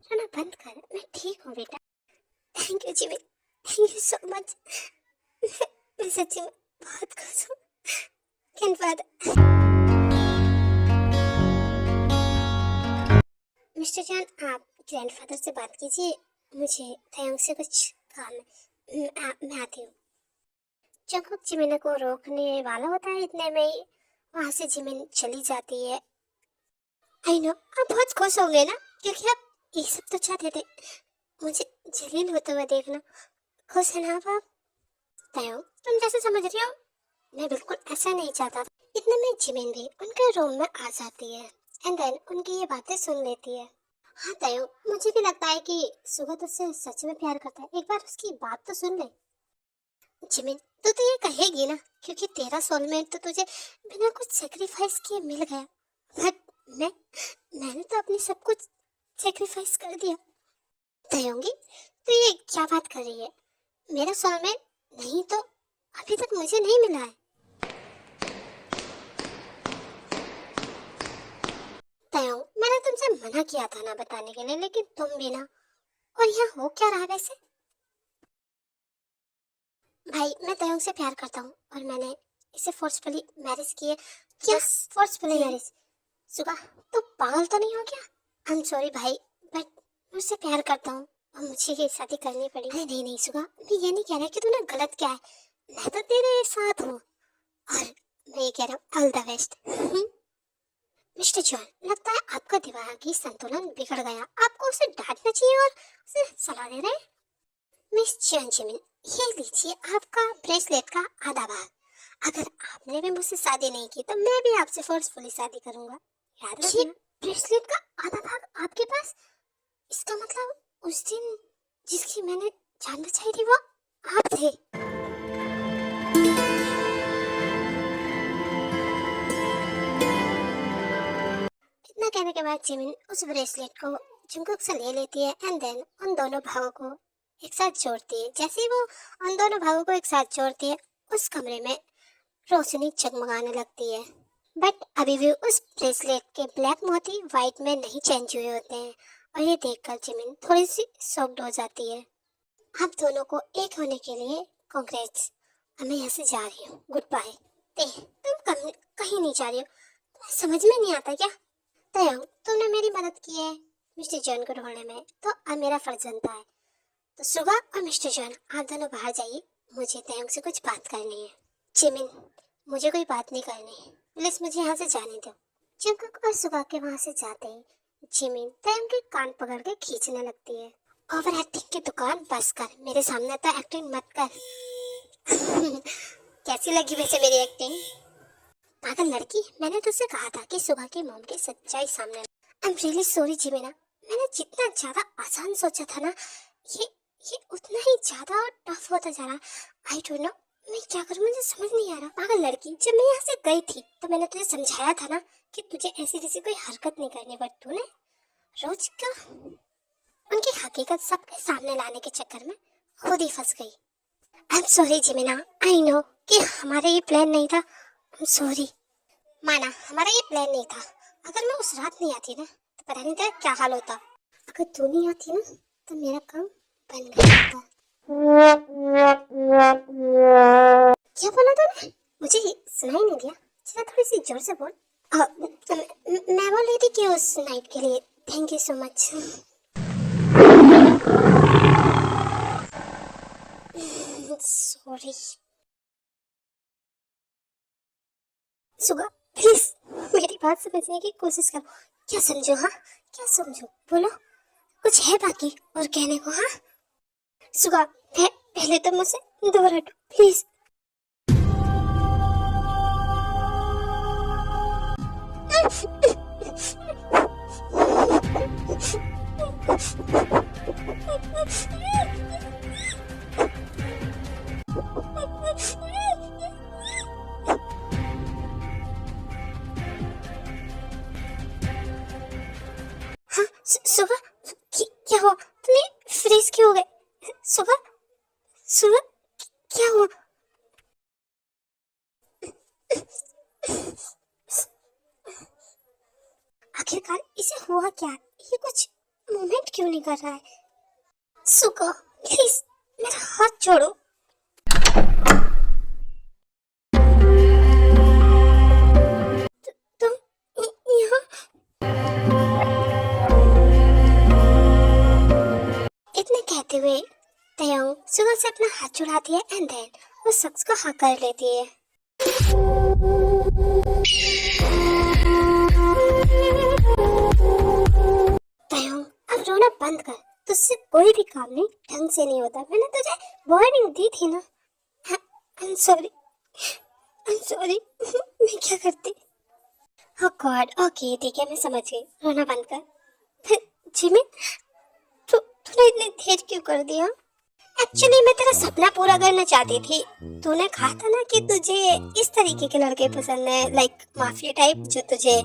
रोना बंद कर, मैं ठीक हूँ बेटा। Thank you Jimmy, thank you so much. मैं सच्ची में बहुत खुश हूँ ग्रैंडफादर। मिस्टर जॉन, आप ग्रैंडफादर से बात कीजिए, मुझे तयंग से कुछ काम है। मैं आती हूँ। जंकुक जिमिन को रोकने वाला होता है, इतने में ही वहां से जिमिन चली जाती है। आई नो, आप बहुत खुश होंगे ना, क्योंकि आप ये सब तो चाहते थे, मुझे जलील होते हुए देखना। खुश है ना आप? तयंग, तुम जैसे समझ रही हो, मैं बिल्कुल ऐसा नहीं चाहता था। इतने में जिमिन भी उनके रूम में आ जाती है एंड देन उनकी ये बातें सुन लेती है। हाँ तयंग, मुझे भी लगता है कि सुगा तुझसे सच में प्यार करता है, एक बार उसकी बात तो सुन ले। जिमिन, तो ये कहेगी ना, क्योंकि तेरा सोलमेट तो तुझे बिना कुछ सेक्रीफाइस किए मिल गया, बट मैंने तो अपनी सब कुछ सेक्रीफाइस कर दिया। तयंगी, तो ये क्या बात कर रही है? मेरा सोलमेट नहीं तो अभी तक मुझे नहीं मिला है। तयंग, मैंने तुमसे मना किया था ना बताने के लिए, लेकिन तुम भी ना। और यहाँ हो क्या रहा वैसे? भाई, मैं तयंग से प्यार करता हूँ और मैंने इसे फोर्सफुली मैरिज की है। क्या फोर्सफुली मैरिज? सुगा, तो पागल तो नहीं हो क्या? आई एम सॉरी भाई, बट मैं उससे प्यार करता हूँ और मुझे ये शादी करनी पड़ी। नहीं नहीं नहीं सुगा, मैं ये नहीं कह रहा कि तूने गलत किया है, मैं तो तेरे साथ हूँ। और मैं ये कह रहा हूँ all the best. Mister John, लगता है आपका दिमागी संतुलन बिगड़ गया। आपको उसे डांटना चाहिए और उसे सलाह दे रहे हैं। मिस जॉन जिमिन, ये लीजिए आपका ब्रेसलेट का आधा भाग। अगर आपने भी मुझसे शादी नहीं की तो मैं भी आपसे फोर्सफुली शादी करूंगा, याद रखना। ब्रेसलेट का आधा भाग आपके पास? इसका मतलब उस दिन जिसकी मैंने जान बचाई थी वो आप थे। इतना कहने के बाद जिमिन उस ब्रेसलेट को जंकुक से ले लेती है एंड देन उन दोनों भागों को एक साथ जोड़ती है। जैसे ही वो उन दोनों भागों को एक साथ जोड़ती है, उस कमरे में रोशनी जगमगाने लगती है। बट अभी भी उस ब्रेसलेट के ब्लैक मोती वाइट में नहीं चेंज हुए होते हैं और ये देखकर जिमिन थोड़ी सी शॉक्ड हो जाती है। आप दोनों को एक होने के लिए कांग्रेट्स। मैं यहाँ से जा रही हूँ, गुड बाय। तुम कहीं नहीं जा रही हो, तुम्हें समझ में नहीं आता क्या? तयंग, तुमने मेरी मदद की है मिस्टर जॉन को ढूंढने में, तो अब मेरा फर्ज बनता है। तो सुगा और मिस्टर जॉन, आप दोनों बाहर जाइए, मुझे तयंग से कुछ बात करनी है। जिमिन, मुझे कोई बात नहीं करनी, प्लीज मुझे यहाँ से जाने दो। जंकुक और सुगा के वहाँ से जाते ही जिमिन तयंग के कान पकड़ के खींचने लगती है। ओवर एक्टिंग की दुकान बस कर, मेरे सामने तो एक्टिंग मत कर। कैसी लगी वैसे मेरी एक्टिंग? पागल लड़की, मैंने तुझसे कहा था कि सुबह की मॉम की सच्चाई सामने। आई एम रियली सॉरी जिमिना, मैंने जितना ज्यादा आसान सोचा था ना, ये उतना ही ज्यादा और टफ होता जा रहा। आई डोंट नो मैं क्या करूं, मुझे समझ नहीं आ रहा। पागल लड़की, जब मैं यहाँ से गई थी तो मैंने तुझे समझाया था ना कि तुझे ऐसी जैसी कोई हरकत नहीं करनी, बट तूने रोज का उनकी हकीकत सबके सामने लाने के चक्कर में खुद ही फंस गई। I am sorry Jimina, I know कि हमारा ये प्लान नहीं था। I am sorry. माना हमारा ये प्लान नहीं था, अगर मैं उस रात नहीं आती ना तो पता नहीं तेरा क्या हाल होता। अगर तू नहीं आती ना तो मेरा काम बन गया होता। क्या बोला तूने? मुझे सुनाई नहीं दिया, जरा थोड़ी सी जोर से बोल। मैं बोल रही थी कि उस नाइट के लिए thank you so much. Sorry Suga, please मेरी बात समझने की कोशिश करो। क्या समझो? हाँ क्या समझो, बोलो, कुछ है बाकी और कहने को? हाँ सुगा, पहले तो मुझसे दूर हटो प्लीज। हाँ सुगा, क्या हुआ? तुमने फ्रीज क्यों हो गए? सुगा सुगा क्या हुआ? आखिरकार इसे हुआ क्या? ये कुछ मूवमेंट क्यों नहीं कर रहा है? सुको, प्लीज मेरा हाथ छोड़ो। तुम यहाँ? इतने कहते हुए तयंग सुगा से अपना हाथ छुड़ाती है एंड देन उस शख्स को हक कर लेती है। तयंग, अब रोना बंद कर। तुझसे कोई भी काम नहीं ढंग से नहीं होता। मैंने तुझे वार्निंग दी थी ना। आई am sorry, I am sorry. मैं क्या करती? ओह गॉड, ओके ठीक है, मैं समझ गई। रोना बंद कर। जिमिन, तूने इतनी देर क्यों कर दिया? एक्चुअली मैं तेरा सपना पूरा करना चाहती थी। तूने कहा था ना कि तुझे इस तरीके के लड़के पसंद है, लाइक माफिया टाइप, जो तुझे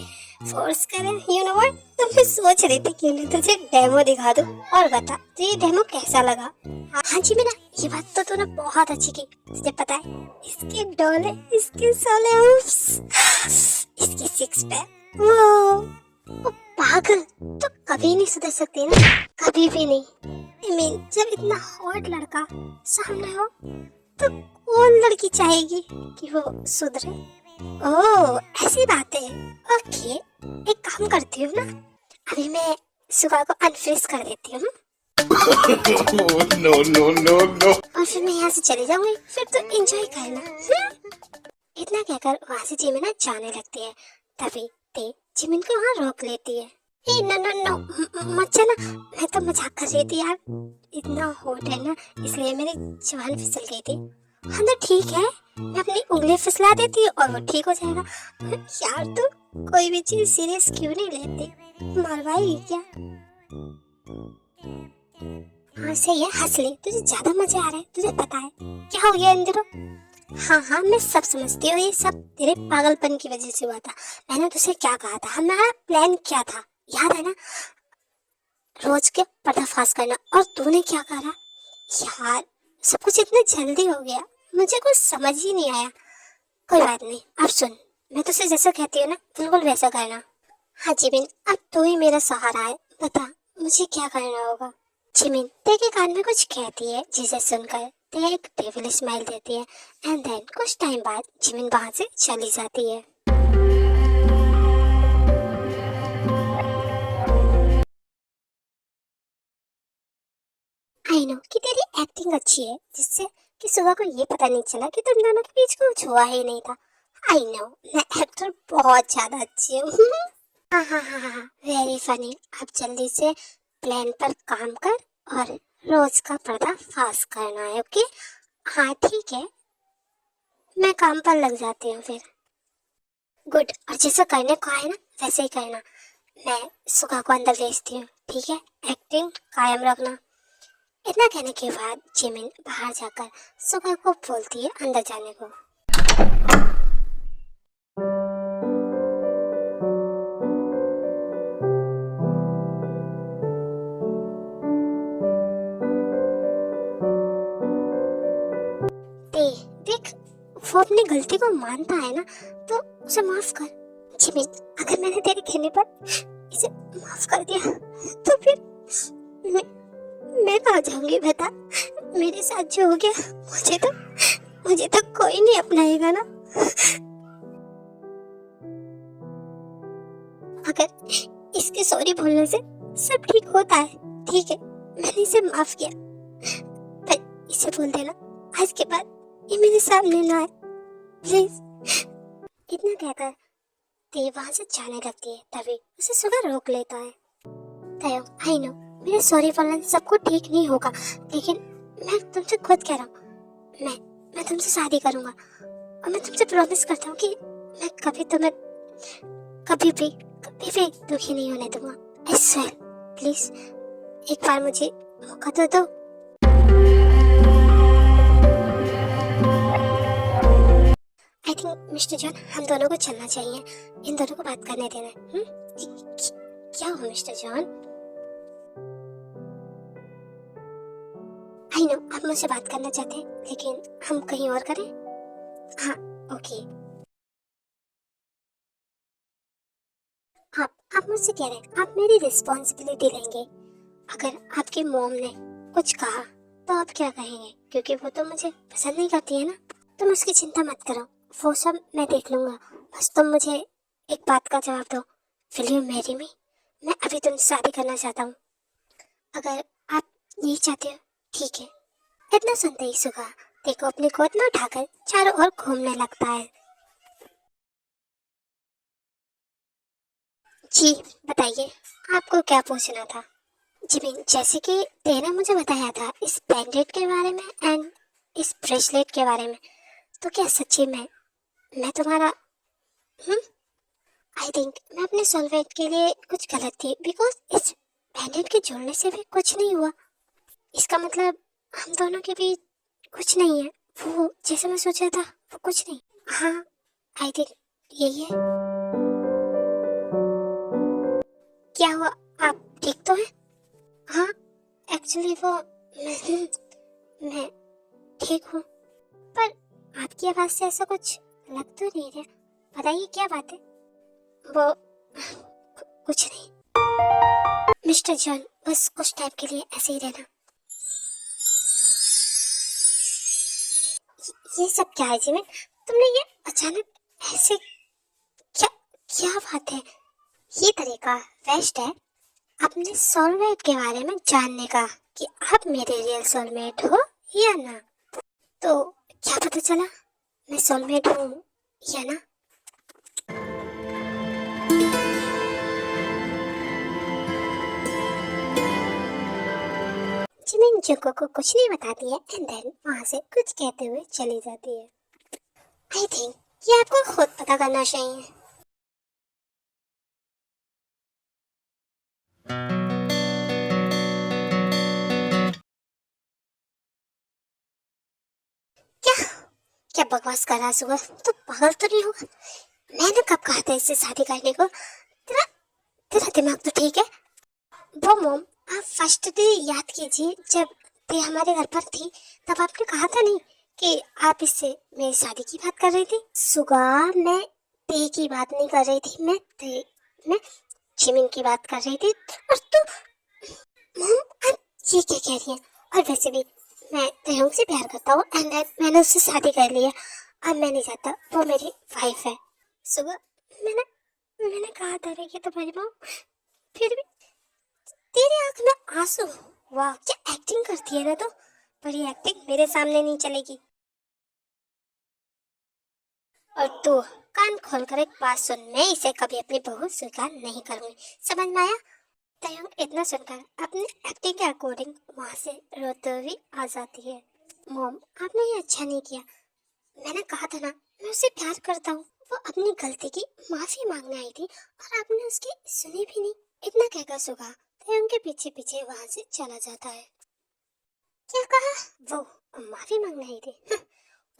फोर्स करे, यू नो व्हाट। तो मैं सोच रही थी क्यों ना तुझे डेमो दिखा दूं और बता तो ये डेमो कैसा लगा। हाँ जी मीना, ये बात तो तूने बहुत अच्छी की। तुझे पता है इसके डोले, इसके सोले, इसकी सिक्स पैक, वो पागल तो कभी नहीं सुधर सकती ना, कभी भी नहीं। I mean, जब इतना हॉट लड़का सामने हो तो कौन लड़की चाहेगी कि वो सुधरे? ओह, ऐसी बात है। ओके, एक काम करती हूँ ना, अभी मैं सुगा को अनफ्रीज कर देती हूँ। No no no no. और फिर मैं यहाँ से चली जाऊंगी, फिर तो एंजॉय करना। इतना कहकर वहाँ से जिमिन जाने लगती है। तभी ते जिमिन को वहाँ रोक लेती है। ए नो नो नो, मत चला, मैं तो मजाक कर रही थी यार। इतना हॉट है ना, इसलिए मेरी जवान फिसल गई थी। हाँ तो ठीक है, मैं अपनी उंगली फिसला देती और वो ठीक हो जाएगा। यार तू कोई भी चीज सीरियस क्यों नहीं लेती? मरवाई क्या? हाँ सही है, हंस ले, तुझे ज्यादा मजे आ रहे हैं। तुझे पता है क्या हो गया इन दिनों? हाँ हाँ, मैं सब समझती हूँ, ये सब तेरे पागलपन की वजह से हुआ था। मैंने तुझसे क्या कहा था, हमारा प्लान क्या था, याद है ना? रोज के पर्दाफाश करना। और तूने क्या करा यार? सब कुछ इतने जल्दी हो गया, मुझे कुछ समझ ही नहीं आया। कोई बात नहीं, अब सुन, मैं तुझसे जैसा कहती हूँ ना बिल्कुल वैसा करना। हाँ जिमिन, अब तू ही मेरा सहारा है, बता मुझे क्या करना होगा? जिमिन ते के कान में कुछ कहती है, जिसे सुनकर ते एक डेविल स्माइल देती है एंड देन कुछ टाइम बाद जिमिन वहां से चली जाती है। आई नो कि तेरी एक्टिंग अच्छी है, जिससे कि सुबह को ये पता नहीं चला कि तुम दोनों के बीच कुछ हुआ ही नहीं था। आई नो, मैं एक्टर बहुत ज्यादा अच्छी हूँ। हाँ हाँ हाँ हाँ, वेरी फनी। अब जल्दी से प्लान पर काम कर और रोज का पर्दा फाश करना है, ओके? हाँ ठीक है, मैं काम पर लग जाती हूँ फिर। गुड, और जैसा करने को आए ना वैसे ही करना। मैं सुगा को अंदर भेजती हूँ, ठीक है? एक्टिंग कायम रखना। इतना कहने के बाद जिमिन बाहर जाकर सुगा को बोलती है अंदर जाने को। देख, वो अपनी गलती को मानता है ना, तो उसे माफ कर। जिमिन, अगर मैंने तेरे कहने पर इसे माफ कर दिया तो फिर मैं कहाँ जाऊंगी बता? मेरे साथ जो हो गया, मुझे तो कोई नहीं अपनाएगा ना। अगर इसके सॉरी बोलने से सब ठीक होता है, ठीक है, मैंने इसे माफ किया, पर इसे बोल देना आज के बाद ये मेरे सामने ना आए, प्लीज। इतना कहकर ते वहां से जाने लगती है। तभी उसे सुगा रोक लेता है। तयो, आई नो मेरे सॉरी बोलने से सब कुछ ठीक नहीं होगा, लेकिन मैं तुमसे खुद कह रहा हूँ, मैं तुमसे शादी करूंगा और मैं तुमसे प्रॉमिस करता हूँ कि मैं कभी भी दुखी नहीं होने दूंगा। आई स्वेयर, प्लीज एक बार मुझे मौका तो दो। आई थिंक मिस्टर जॉन, हम दोनों को चलना चाहिए, इन दोनों को बात करने देना। क्या हो mister John? I I know आप मुझसे बात करना चाहते हैं, लेकिन हम कहीं और करें। हाँ, ओके। आप मुझसे कह रहे हैं आप मेरी रिस्पॉन्सिबिलिटी लेंगे। अगर आपकी मॉम ने कुछ कहा तो आप क्या कहेंगे, क्योंकि वो तो मुझे पसंद नहीं करती है ना। तुम उसकी चिंता मत करो, वो सब मैं देख लूंगा। बस तुम मुझे एक बात का जवाब दो, विल यू मैरी मी? मैं अभी तुमसे शादी करना चाहता हूँ। अगर आप नहीं चाहते हो ठीक है। इतना सुनते ही सुगा देखो अपनी गोद में उठाकर चारों ओर घूमने लगता है। जी बताइए, आपको क्या पूछना था? जिमिन, जैसे कि तेने मुझे बताया था इस बैंडेड के बारे में एंड इस ब्रेसलेट के बारे में, तो क्या सच्ची में मैं तुम्हारा हम्म आई थिंक मैं अपने सोलमेट के लिए कुछ गलत थी, बिकॉज इस बैंडेड के जुड़ने से भी कुछ नहीं हुआ। इसका मतलब हम दोनों के बीच कुछ नहीं है, वो जैसे मैं सोचा था वो कुछ नहीं। हाँ, आई थिंक यही है। क्या हुआ, आप ठीक तो हैं? हाँ, एक्चुअली वो मैं ठीक हूँ, पर आपकी आवाज से ऐसा कुछ लग तो नहीं रहा। बताइए क्या बात है? वो कुछ नहीं मिस्टर जॉन, बस कुछ टाइम के लिए ऐसे ही रहना। ये सब क्या है जिमिन? तुमने ये अचानक ऐसे क्या क्या बात है? ये तरीका बेस्ट है अपने सोलमेट के बारे में जानने का, कि आप मेरे रियल सोलमेट हो या ना। तो क्या पता चला मैं सोलमेट हूँ या ना? जिमिन जुको को कुछ नहीं बताती है एंड देन वहां से कुछ कहते हुए चली जाती है। आई थिंक ये आपको खुद पता करना चाहिए। क्या क्या बकवास कर रहा है सुबह, तो पागल तो नहीं होगा? मैंने कब कहा था इससे शादी करने को? तेरा तेरा दिमाग तो ठीक है। वो मोम, आप फर्स्ट डे याद कीजिए जब ते हमारे घर पर थी, तब आपने कहा था नहीं कि आप इससे मेरी शादी की बात कर रही थी? सुगा, मैं ते की बात नहीं कर रही थी, मैं जिमिन की बात कर रही थी। और तू मोम, आप ये क्या कह रही हैं? और वैसे भी मैं तयंग से प्यार करता हूँ एंड मैंने उससे शादी कर ली है। अब मैं नहीं चाहता वो मेरी वाइफ है। सुबह मैंने मैंने कहा था कि तुम्हारी मॉम, फिर भी तेरी आंख में आंसू। वाह क्या एक्टिंग करती है ना, तो पर ये एक्टिंग मेरे सामने नहीं चलेगी। और तू कान खोलकर एक बात सुन, मैं इसे कभी अपनी बहू स्वीकार नहीं करूंगी, समझ में आया? तयंग इतना सुनकर अपनी एक्टिंग के अकॉर्डिंग वहां से रोते हुए आ जाती है। मॉम, आपने ये अच्छा नहीं किया। मैंने कहा था ना मैं उससे प्यार करता हूँ। वो अपनी गलती की माफी मांगने आई थी और आपने उसकी सुनी भी नहीं। इतना कहकर सुगा तयंग के पीछे पीछे वहां से चला जाता है। क्या कहा? वो माफी मांगने आई थी?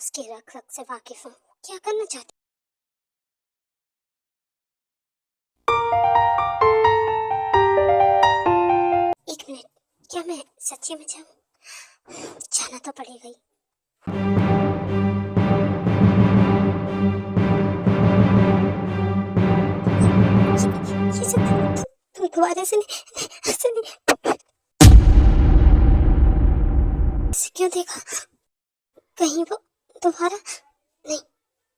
उसके रख रख से वाकिफ हूँ, क्या करना चाहती। एक मिनट, क्या मैं सच्ची में जाऊँ? जाना तो पड़ेगा ही। ये सब तुम दोबारा से नहीं, ऐसे नहीं, ऐसे क्यों देखा? कहीं वो दोबारा नहीं,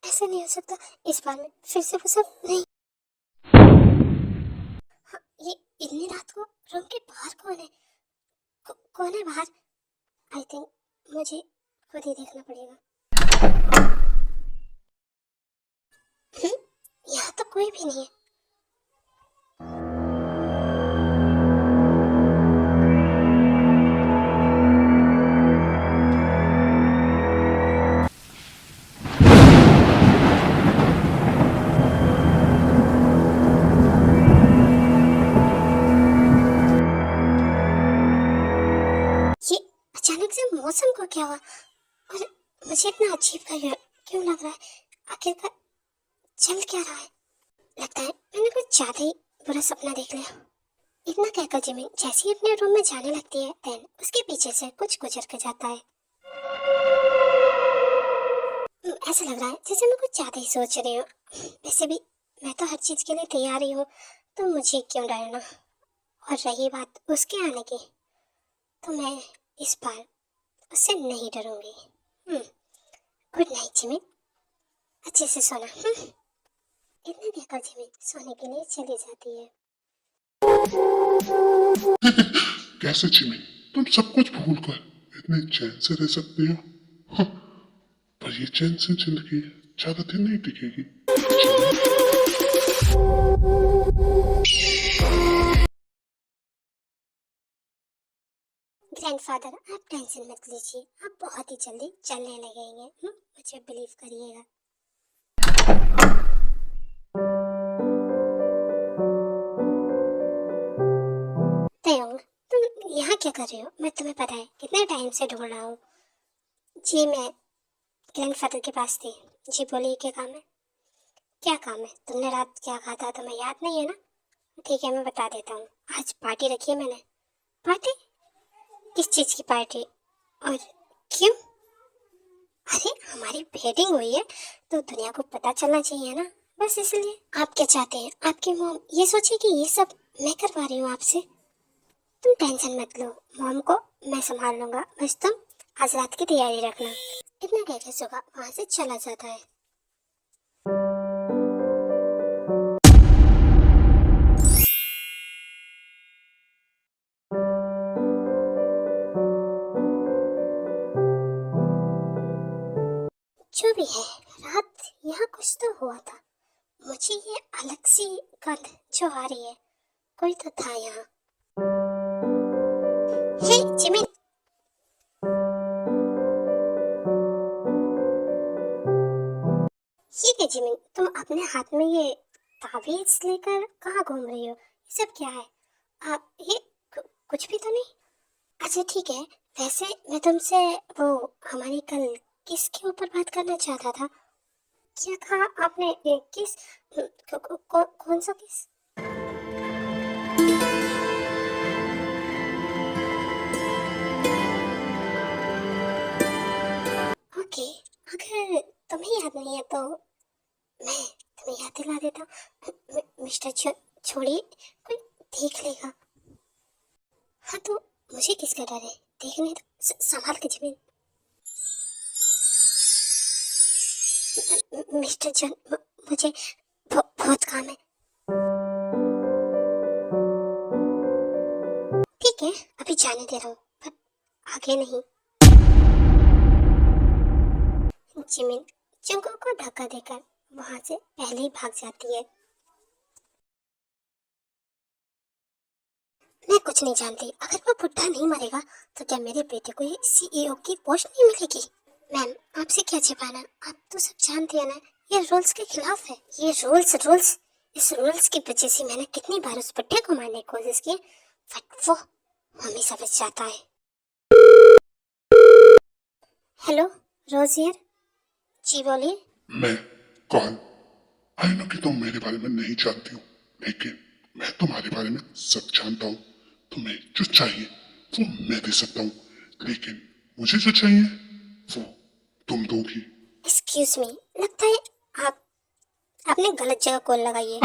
ऐसे नहीं हो सकता। इस बार में फिर से वो सब नहीं। हाँ, ये इतनी रात को रूम के बाहर कौन है? कौन है बाहर? आई थिंक मुझे खुद ही देखना पड़ेगा। यहाँ तो कोई भी नहीं है। ये अचानक से मौसम को क्या हुआ? और मुझे इतना अजीब क्यों लग रहा है? आखिरकार चल क्या रहा है? लगता है मैंने कुछ ज्यादा ही बुरा सपना देख लिया। इतना कहकर जिमिन जैसे ही अपने रूम में जाने लगती है, देन उसके पीछे से कुछ गुजर कर जाता है। ऐसा लग रहा है जैसे मैं कुछ ज्यादा ही सोच रही हूँ। वैसे भी मैं तो हर चीज के लिए तैयार ही हूँ, तो मुझे क्यों डरना। और रही बात उसके आने की, तो मैं इस बार उससे नहीं डरूंगी। गुड नाइट जिमिन, अच्छे से सोना। इतने कहकर जिमिन सोने के लिए चली जाती है। कैसे चिमी, तुम सब कुछ भूल कर इतने चैन से रह सकते हो? हाँ, पर ये चैन से जिंदगी ज्यादा दिन नहीं टिकेगी। ग्रैंडफादर, आप टेंशन मत लीजिए, आप बहुत ही जल्दी चलने लगेंगे। मुझे बिलीव करिएगा। तयंग, तुम यहाँ क्या कर रहे हो? मैं तुम्हें पता है कितने टाइम से ढूंढ रहा हूँ। जी मैं ग्रैंडफादर के पास थी। जी बोलिए, क्या काम है? क्या काम है? तुमने रात क्या कहा था तुम्हें याद नहीं है ना? ठीक है, मैं बता देता हूँ। आज पार्टी रखी है मैंने। पार्टी? किस चीज की पार्टी? और क्यों? अरे हमारी वेडिंग हुई है, तो दुनिया को पता चलना चाहिए ना, बस इसलिए। आप क्या चाहते हैं आपकी मॉम ये सोचे कि ये सब मैं करवा रही हूँ आपसे? तुम टेंशन मत लो, मॉम को मैं संभाल लूंगा, बस तुम आज रात की तैयारी रखना। इतना कहकर सुगा वहां से चला जाता है। जो भी है, रात यहाँ कुछ तो हुआ था। मुझे ये अलग सी गंध जो आ रही है, कोई तो था यहाँ। हे जिमिन, ये क्या जिमिन, तुम अपने हाथ में ये ताबीज लेकर कहाँ घूम रही हो? ये सब क्या है? आप ये कुछ भी तो नहीं। अच्छा ठीक है, वैसे मैं तुमसे वो हमारी कल किस के ऊपर बात करना चाहता था। क्या कहा आपने? किस? कौन सा किस? ओके, अगर तुम्हें याद नहीं है तो मैं तुम्हें याद दिला देता हूँ। मिस्टर छोड़िए, कोई देख लेगा। हाँ तो मुझे किसका डर है? देखने दो, संभाल के जिमिन। मिस्टर जन, मुझे बहुत काम है। ठीक है, अभी जाने दे रहा हूँ, पर आगे नहीं। जिमिन जंगल को धक्का देकर वहां से पहले ही भाग जाती है। मैं कुछ नहीं जानती, अगर वो बुढ़ा नहीं मरेगा तो क्या मेरे बेटे को ये सीईओ की पोस्ट नहीं मिलेगी? मैम, आपसे क्या छिपाना, आप तो सब जानती है ना, ये रूल्स के खिलाफ है। ये रूल्स रूल्स इस रूल्स की वजह से मैंने कितनी बार उस बुढ़े को मारने की कोशिश की, बट वो हमेशा बच जाता है। हेलो, रोजियर। जी बोलिए। मैं कौन? आई नो कि तुम मेरे बारे में नहीं जानती हो, लेकिन मैं तुम्हारे बारे में सब जानता हूँ। तुम्हें जो चाहिए वो मैं दे सकता हूँ, लेकिन मुझे जो चाहिए वो तुम दोगी। एक्सक्यूज मी, लगता है आपने गलत जगह कॉल लगाई है।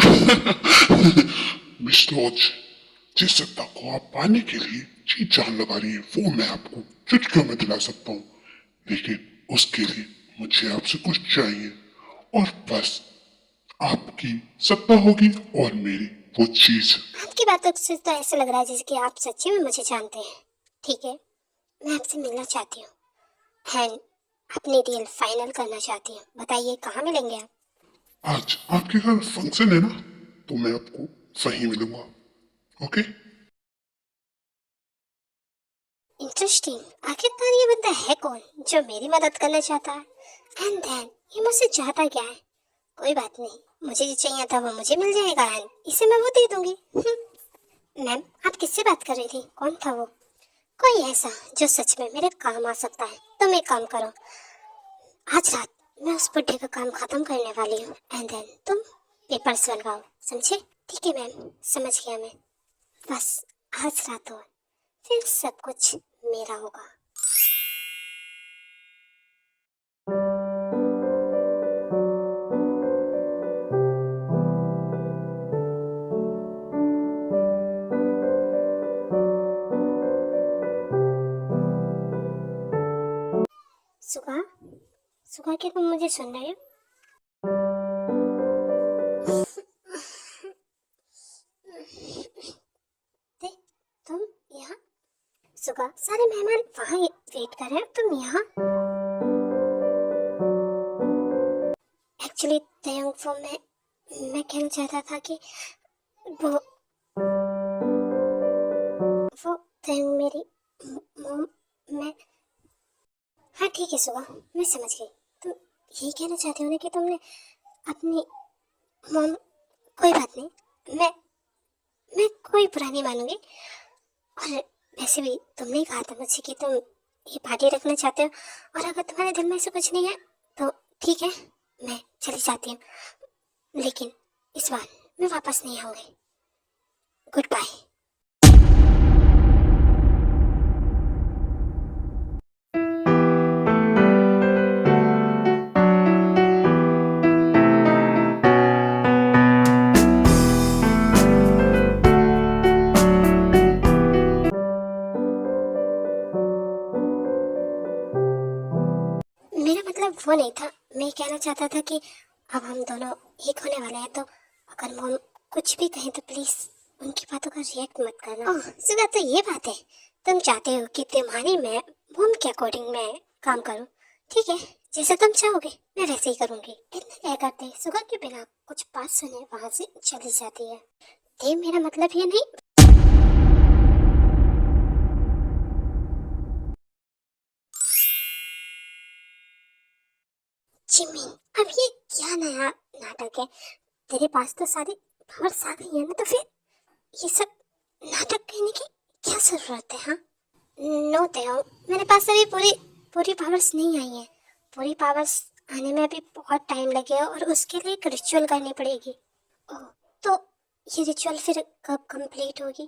मिस रोज, जिस सत्ता को आप पाने के लिए जी जान लगा रही है वो मैं आपको चुटकियों में दिला सकता हूँ, लेकिन उसके लिए मुझे आपसे कुछ चाहिए, और बस आपकी सत्ता होगी और मेरी वो चीज। आपकी बातों से तो ऐसा लग रहा है जैसे कि आप सच्ची में मुझे जानते हैं। ठीक है, मैं आपसे मिलना चाहती हूँ एंड अपनी डील फाइनल करना चाहती हूँ। बताइए कहाँ मिलेंगे आप? आज आपके घर फंक्शन है ना, तो मैं आपको वहीं मिलूंगा। ओके? इंटरेस्टिंग, आखिरकार ये बंदा है कौन जो मेरी मदद करना चाहता है? एंड देन ये मुझसे चाहता क्या है? कोई बात नहीं, मुझे जो चाहिए था वो मुझे मिल जाएगा एंड इसे मैं वो दे दूंगी। मैम, आप किससे बात कर रही थी? कौन था वो? कोई ऐसा जो सच में मेरे काम आ सकता है। तुम एक काम करो, आज रात मैं उस बुढ़े का काम खत्म करने वाली हूँ एंड देन तुम पेपर्स बनवाओ, समझे? ठीक है मैम, समझ गया मैं। बस आज रात हो, फिर सब कुछ मेरा होगा। सुगा, सुगा, क्या तुम मुझे सुन रहे हो? देख, तुम यहाँ। सुगा, सारे मेहमान वहाँ वेट कर रहे हैं, तुम यहाँ। एक्चुअली तयंग वो मैं कहना चाहता था कि वो वो तयंग मेरी मॉम। मैं हाँ ठीक है सुगा, मैं समझ गई। तुम यही कहना चाहते हो ना कि तुमने अपनी मॉम। कोई बात नहीं, मैं कोई बुरा नहीं मानूंगी। और वैसे भी तुमने ही कहा था मुझसे कि तुम ये पार्टी रखना चाहते हो, और अगर तुम्हारे दिल में ऐसा कुछ नहीं है तो ठीक है, मैं चली जाती हूँ। लेकिन इस बार मैं वापस नहीं आऊंगी। Goodbye. मेरा मतलब वो नहीं था। मैं कहना चाहता था कि अब हम दोनों एक होने वाले हैं, तो अगर मॉम कुछ भी कहें तो प्लीज उनकी बातों का रिएक्ट मत करना। ओह सुगा, तो ये बात है। तुम चाहते हो कि तुम्हारी मैं मॉम के अकॉर्डिंग मैं काम करूं। ठीक है, जैसे तुम चाहोगे मैं वैसे ही करूंगी। इतना क्या करते सुगा के बिना कुछ बात सुने वहां से चली जाती है। दे मेरा मतलब ये नहीं। जिमिन, अब ये क्या नया नाटक है? तेरे पास तो सारी पावर्स आ गई है ना, तो फिर ये सब नाटक कहने की क्या जरूरत है? हाँ, नो तेओ, मेरे पास अभी पूरी पूरी पावर्स नहीं आई हैं। पूरी पावर्स आने में अभी बहुत टाइम लगेगा, और उसके लिए एक रिचुअल करनी पड़ेगी। ओह, तो ये रिचुअल फिर कब कंप्लीट होगी?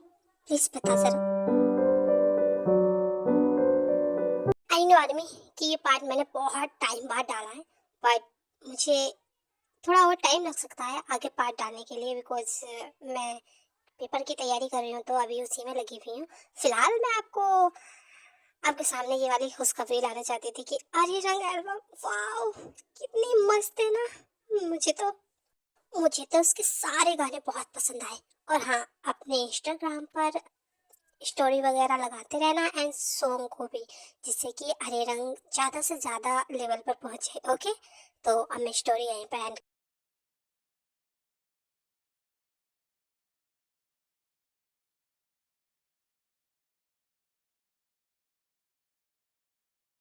प्लीज बता जरा। आई नो आदमी कि ये पार्ट मैंने बहुत टाइम बाद डाला है, बट मुझे थोड़ा और टाइम लग सकता है आगे पार्ट डालने के लिए, बिकॉज मैं पेपर की तैयारी कर रही हूँ, तो अभी उसी में लगी हुई हूँ। फिलहाल मैं आपके सामने ये वाली खुशखबरी लाना चाहती थी कि आर्य रंग एल्बम, वाओ कितनी मस्त है ना। मुझे तो उसके सारे गाने बहुत पसंद आए। और हाँ, अपने इंस्टाग्राम पर स्टोरी वगैरह लगाते रहना, एंड सॉन्ग को भी, जिससे कि हरे रंग ज़्यादा से ज़्यादा लेवल पर पहुँचे। ओके, तो अब मैं स्टोरी यहीं पर एंड